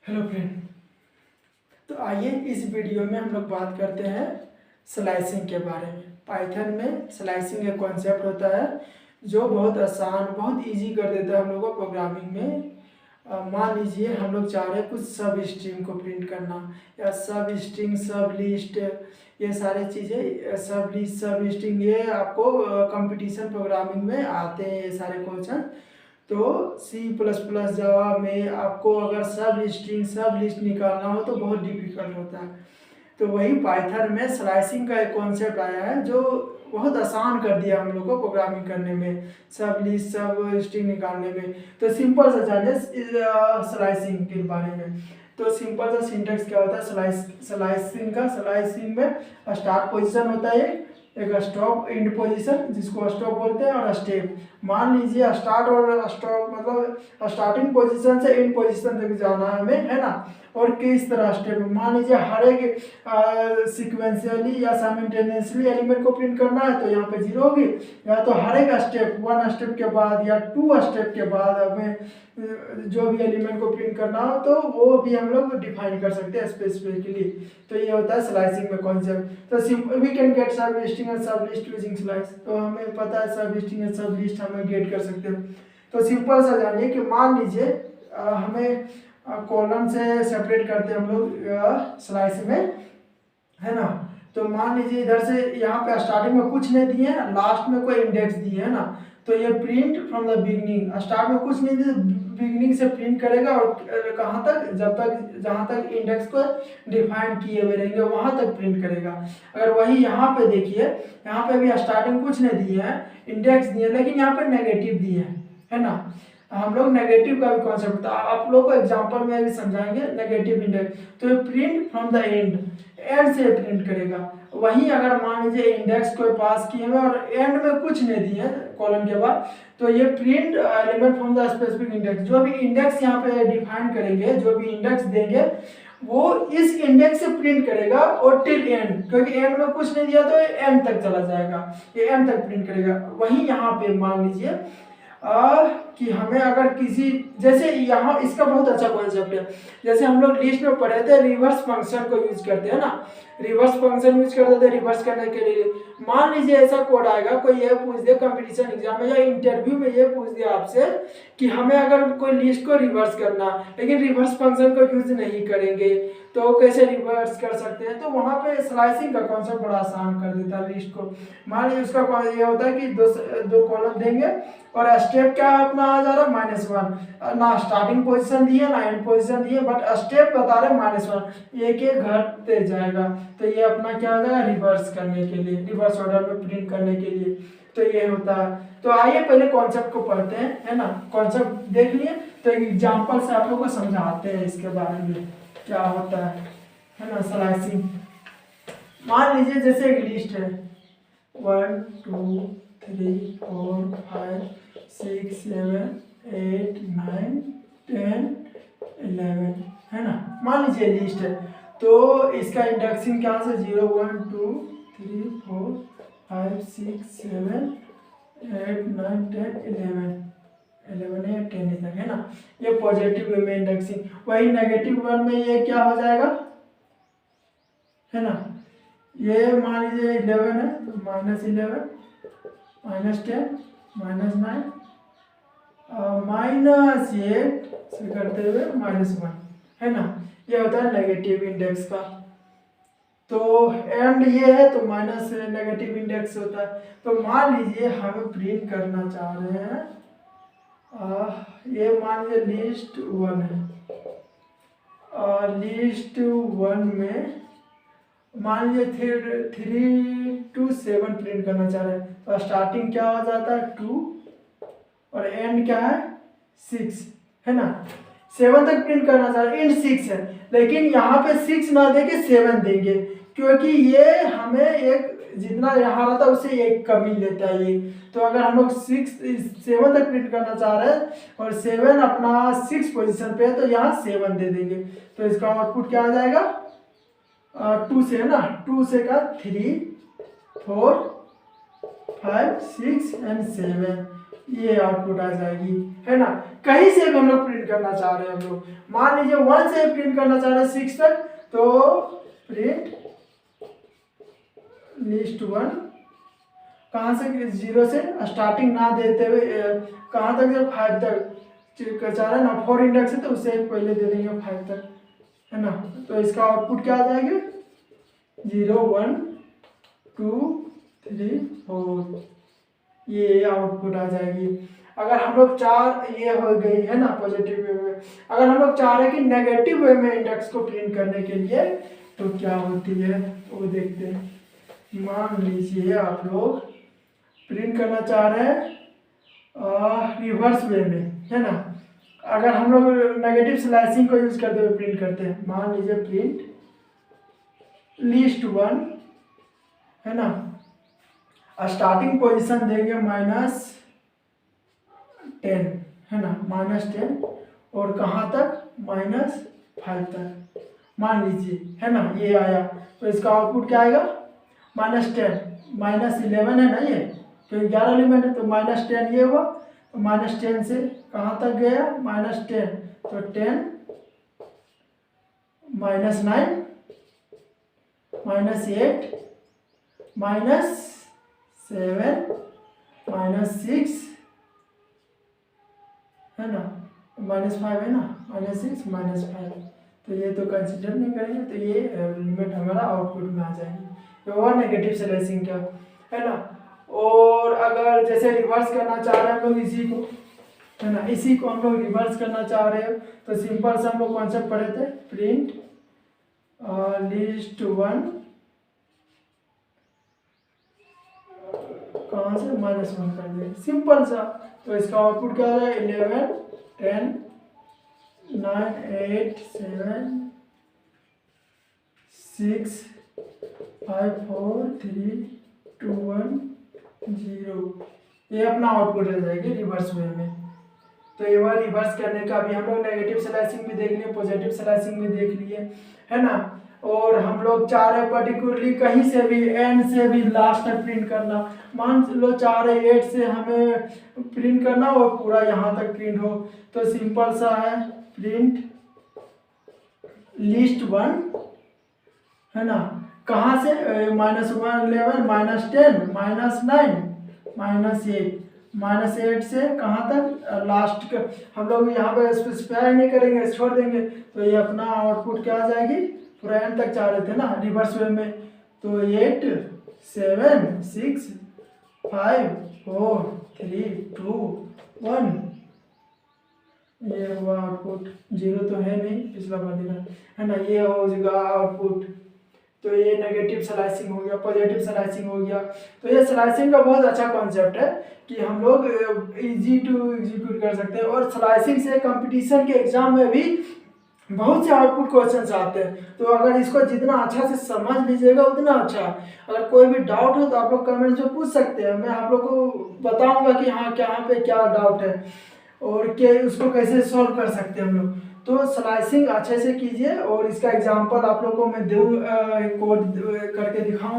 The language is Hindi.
Hello friend. तो आइए इस वीडियो में हम लोग बात करते हैं स्लाइसिंग के बारे में। पाइथन में स्लाइसिंग एक कॉन्सेप्ट होता है जो बहुत आसान, बहुत इजी कर देता है हम लोगों को प्रोग्रामिंग में। मान लीजिए हम लोग चाह रहे हैं कुछ सब स्ट्रिंग को प्रिंट करना, या सब स्ट्रिंग, सब लिस्ट, ये सारी चीज़ें, सब लिस्ट, सब स्ट्रिंग, ये आपको कंपटीशन प्रोग्रामिंग में आते हैं ये सारे क्वेश्चन। तो C++ जावा में आपको अगर सब स्ट्रिंग, सब लिस्ट निकालना हो तो बहुत डिफिकल्ट होता है। तो वही पाइथन में स्लाइसिंग का एक कॉन्सेप्ट आया है जो बहुत आसान कर दिया हम लोग को प्रोग्रामिंग करने में, सब लिस्ट, सब स्ट्रिंग निकालने में। तो सिंपल सा जाने स्लाइसिंग के बारे में। तो सिंपल सा सिंटेक्स क्या होता है स्लाइसिंग का। स्लाइसिंग में स्टार्ट पोजीशन होता है, एक स्टॉप एंड पोजीशन जिसको स्टॉप बोलते हैं, और स्टेप। मान लीजिए स्टार्ट और स्टॉप मतलब स्टार्टिंग पोजीशन से एंड पोजीशन तक जाना है हमें, है ना। और किस तरह स्टेप, मान लीजिए हर एक सिक्वेंशियली या साइमल्टेनियसली एलिमेंट को प्रिंट करना है तो यहाँ पे 0 होगी, या तो हर एक स्टेप, 1 स्टेप के बाद या 2 स्टेप के बाद हमें जो भी एलिमेंट को प्रिंट करना हो तो वो भी हम लोग डिफाइन कर सकते हैं स्पेसिफिकली। तो ये होता है स्लाइसिंग में कॉन्सेप्ट। तो वी कैन गेट सब लिस्टिंग एंड सब लिस्ट यूजिंग स्लाइस। तो हमें पता है सब लिस्टिंग एंड सब लिस्ट हमें गेट कर सकते हैं। तो सिंपल सा जानिए कि मान लीजिए हमें कॉलम से सेपरेट करते हैं हम लोग स्लाइस में, है ना। तो मान लीजिए इधर से यहाँ पे स्टार्टिंग में कुछ नहीं दिए, लास्ट में कोई इंडेक्स दिए, है ना। तो ये print from the beginning, start में कुछ नहीं दिए, बिगनिंग से प्रिंट करेगा और कहाँ तक, जब तक जहाँ तक इंडेक्स को डिफाइन किए हुए रहेंगे वहाँ तक प्रिंट करेगा। अगर वही यहाँ पे देखिए, यहाँ पे भी स्टार्टिंग कुछ नहीं दिए हैं, इंडेक्स दिए, लेकिन यहाँ पे नेगेटिव दिए हैं, है ना। हम लोग नेगेटिव का भी कॉन्सेप्ट होता है, आप लोग को एग्जांपल में भी समझाएंगे नेगेटिव इंडेक्स। तो print from the end, and से प्रिंट करेगा। वहीं अगर मान लीजिए इंडेक्स को पास किए हुए और एंड में कुछ नहीं दिए कॉलम के बाद, तो ये print element from the specific index. जो भी इंडेक्स यहाँ पे डिफाइन करेंगे, जो भी इंडेक्स देंगे वो इस इंडेक्स से प्रिंट करेगा और टिल एंड, क्योंकि एंड में कुछ नहीं दिया तो एंड तक चला जाएगा, ये एंड तक प्रिंट करेगा। वहीं यहाँ पे मान लीजिए कि हमें अगर किसी, जैसे यहाँ इसका बहुत अच्छा कॉन्सेप्ट है, जैसे हम लोग लिस्ट में पढ़े थे रिवर्स फंक्शन को यूज करते हैं ना, रिवर्स फंक्शन यूज करते थे रिवर्स करने के लिए। मान लीजिए ऐसा कोड आएगा, कोई ये पूछ दे कंपटीशन एग्जाम में या इंटरव्यू में, ये पूछ दिया आपसे कि हमें अगर कोई लिस्ट को रिवर्स करना, लेकिन रिवर्स फंक्शन को यूज नहीं करेंगे तो कैसे रिवर्स कर सकते हैं। तो वहाँ पे स्लाइसिंग का कॉन्सेप्ट बड़ा आसान कर देता है लिस्ट को। मान लीजिए उसका ये होता है कि दो कॉलम देंगे और स्टेप क्या अपना आ जा रहा है -1, ना स्टार्टिंग पोजीशन दी है ना एंड पोजीशन दी है, बट स्टेप बता रहे -1, एक एक घटते जाएगा। तो ये अपना क्या हो जाएगा, रिवर्स करने के लिए, रिवर्स ऑर्डर में प्रिंट करने के लिए। तो ये होता है। तो आइए पहले कॉन्सेप्ट को पढ़ते हैं, है ना। कॉन्सेप्ट देख लिए, तो एग्जाम्पल से आप लोग को समझाते हैं इसके बारे में क्या होता है ना स्लाइसिंग। मान लीजिए जैसे एक लिस्ट है 1 2 3 4 5 6 7 8 9 10 11, है ना। मान लीजिए लिस्ट है, तो इसका इंडेक्सिंग क्या से 0 1 2 3 4 5 6 7 8 9 10 11 या 10 तक, है ना। ये पॉजिटिव वे में इंडेक्सिंग। वही नेगेटिव वन में ये क्या हो जाएगा, है ना। ये मान लीजिए 11 है तो -11 -10 -9 -8 से करते हुए -1, है ना। ये होता है नेगेटिव इंडेक्स का। तो एंड ये है तो माइनस नेगेटिव इंडेक्स होता है। तो मान लीजिए हम प्रिंट करना चाह रहे हैं, ये मान लीजिए लिस्ट 1 है, लिस्ट 1 में मान लीजिए 3 to 7 प्रिंट करना चाह रहे हैं। तो स्टार्टिंग क्या हो जाता है 2 और एंड क्या है 6, है ना। 7 तक प्रिंट करना चाह रहे हैं, एंड 6 है, लेकिन यहाँ पे 6 ना देके 7 देंगे, क्योंकि ये हमें एक जितना यहाँ रहता है उससे एक कमी लेता है ये। तो अगर हम लोग 7 तक प्रिंट करना चाह रहे हैं और 7 अपना 6 पोजीशन पे है तो यहाँ 7 दे देंगे। तो इसका आउटपुट क्या आ जाएगा 2 से, है ना। 2 से का 3 4 5 6 एंड 7, ये आउटपुट आ जाएगी, है ना। कहीं से भी हम लोग प्रिंट करना चाह रहे हैं, हम लोग मान लीजिए 1 से प्रिंट करना चाह रहे हैं 6 तक, तो प्रिंट लिस्ट 1 कहाँ से, 0 से स्टार्टिंग ना देते हुए कहाँ तक, जब 5 तक चाह रहे हैं ना, 4 इंडेक्स है तो उससे पहले दे देंगे 5 तक, है ना। तो इसका आउटपुट क्या आ जाएगा, 0 1 2 3 4, ये आउटपुट आ जाएगी। अगर हम लोग चार, ये हो गई है ना पॉजिटिव वे में। अगर हम लोग चाह रहे हैं कि नेगेटिव वे में इंडेक्स को प्रिंट करने के लिए तो क्या होती है वो देखते हैं। मान लीजिए आप लोग प्रिंट करना चाह रहे हैं रिवर्स वे में, है ना। अगर हम लोग नेगेटिव स्लाइसिंग को यूज करते हुए प्रिंट करते हैं, मान लीजिए प्रिंट लिस्ट 1, है ना, स्टार्टिंग पोजीशन देंगे -10, है ना, -10, और कहाँ तक, -5 तक मान लीजिए, है ना। ये आया तो इसका आउटपुट क्या आएगा, -10 -11 है ना, ये तो 11 एलिमेंट है तो -10 ये हुआ, तो -10 से कहाँ तक गया, -10, तो 10 -9 -8 -7 -6, है ना, -5 है ना, -6 -5, तो ये तो कंसिडर नहीं करेंगे, तो ये एलिमेंट हमारा आउटपुट में आ जाएगी। तो वो नेगेटिव स्लाइसिंग का, है ना। और अगर जैसे रिवर्स करना चाह रहे हैं हम लोग इसी को, है ना, इसी को हम लोग रिवर्स करना चाह रहे हो तो सिंपल से हम लोग कॉन्सेप्ट पढ़े थे, प्रिंट लिस्ट 1 कहाँ से, -1 कर देंगे, सिंपल सा। तो इसका आउटपुट क्या है, 11 10 9 8 7 6 5 4 3 2 1 0, ये अपना आउटपुट रह जाएगी रिवर्स वे में। तो ये बार रिवर्स करने का भी हम लोग नेगेटिव स्लाइसिंग भी देख लिए, पॉजिटिव स्लाइसिंग भी देख लिए, है ना। और हम लोग चाह रहे पर्टिकुलरली कहीं से भी, एंड से भी लास्ट तक प्रिंट करना, मान लो चाह रहे 8 से हमें प्रिंट करना और पूरा यहाँ तक प्रिंट हो, तो सिंपल सा है, प्रिंट लिस्ट 1, है ना, कहाँ से, -11 -10 -9 -8 से कहाँ तक, लास्ट का हम लोग यहाँ पे स्पेसिफाई नहीं करेंगे, छोड़ देंगे, तो ये अपना आउटपुट क्या आ जाएगी, पूरा एंड तक चाह रहे थे ना रिवर्स वे में, तो 8 7 6 5 4 3 2 1, ये हुआ आउटपुट। 0 तो है नहीं, पिछला बार दिखा, है ना, ये हो जाएगा आउटपुट। तो ये नेगेटिव स्लाइसिंग हो गया, पॉजिटिव स्लाइसिंग हो गया। तो ये स्लाइसिंग का बहुत अच्छा कॉन्सेप्ट है कि हम लोग इजी टू एग्जीक्यूट कर सकते हैं, और स्लाइसिंग से कंपटीशन के एग्जाम में भी बहुत से आउटपुट क्वेश्चन आते हैं। तो अगर इसको जितना अच्छा से समझ लीजिएगा उतना अच्छा। अगर कोई भी डाउट हो तो आप लोग कमेंट में पूछ सकते हैं, मैं आप लोग को बताऊंगा कि हाँ यहाँ पे क्या डाउट है और क्या उसको कैसे सॉल्व कर सकते हैं हम लोग। तो स्लाइसिंग अच्छे से कीजिए, और इसका एग्जांपल आप लोगों को मैं दूँ, कोड करके दिखाऊँ।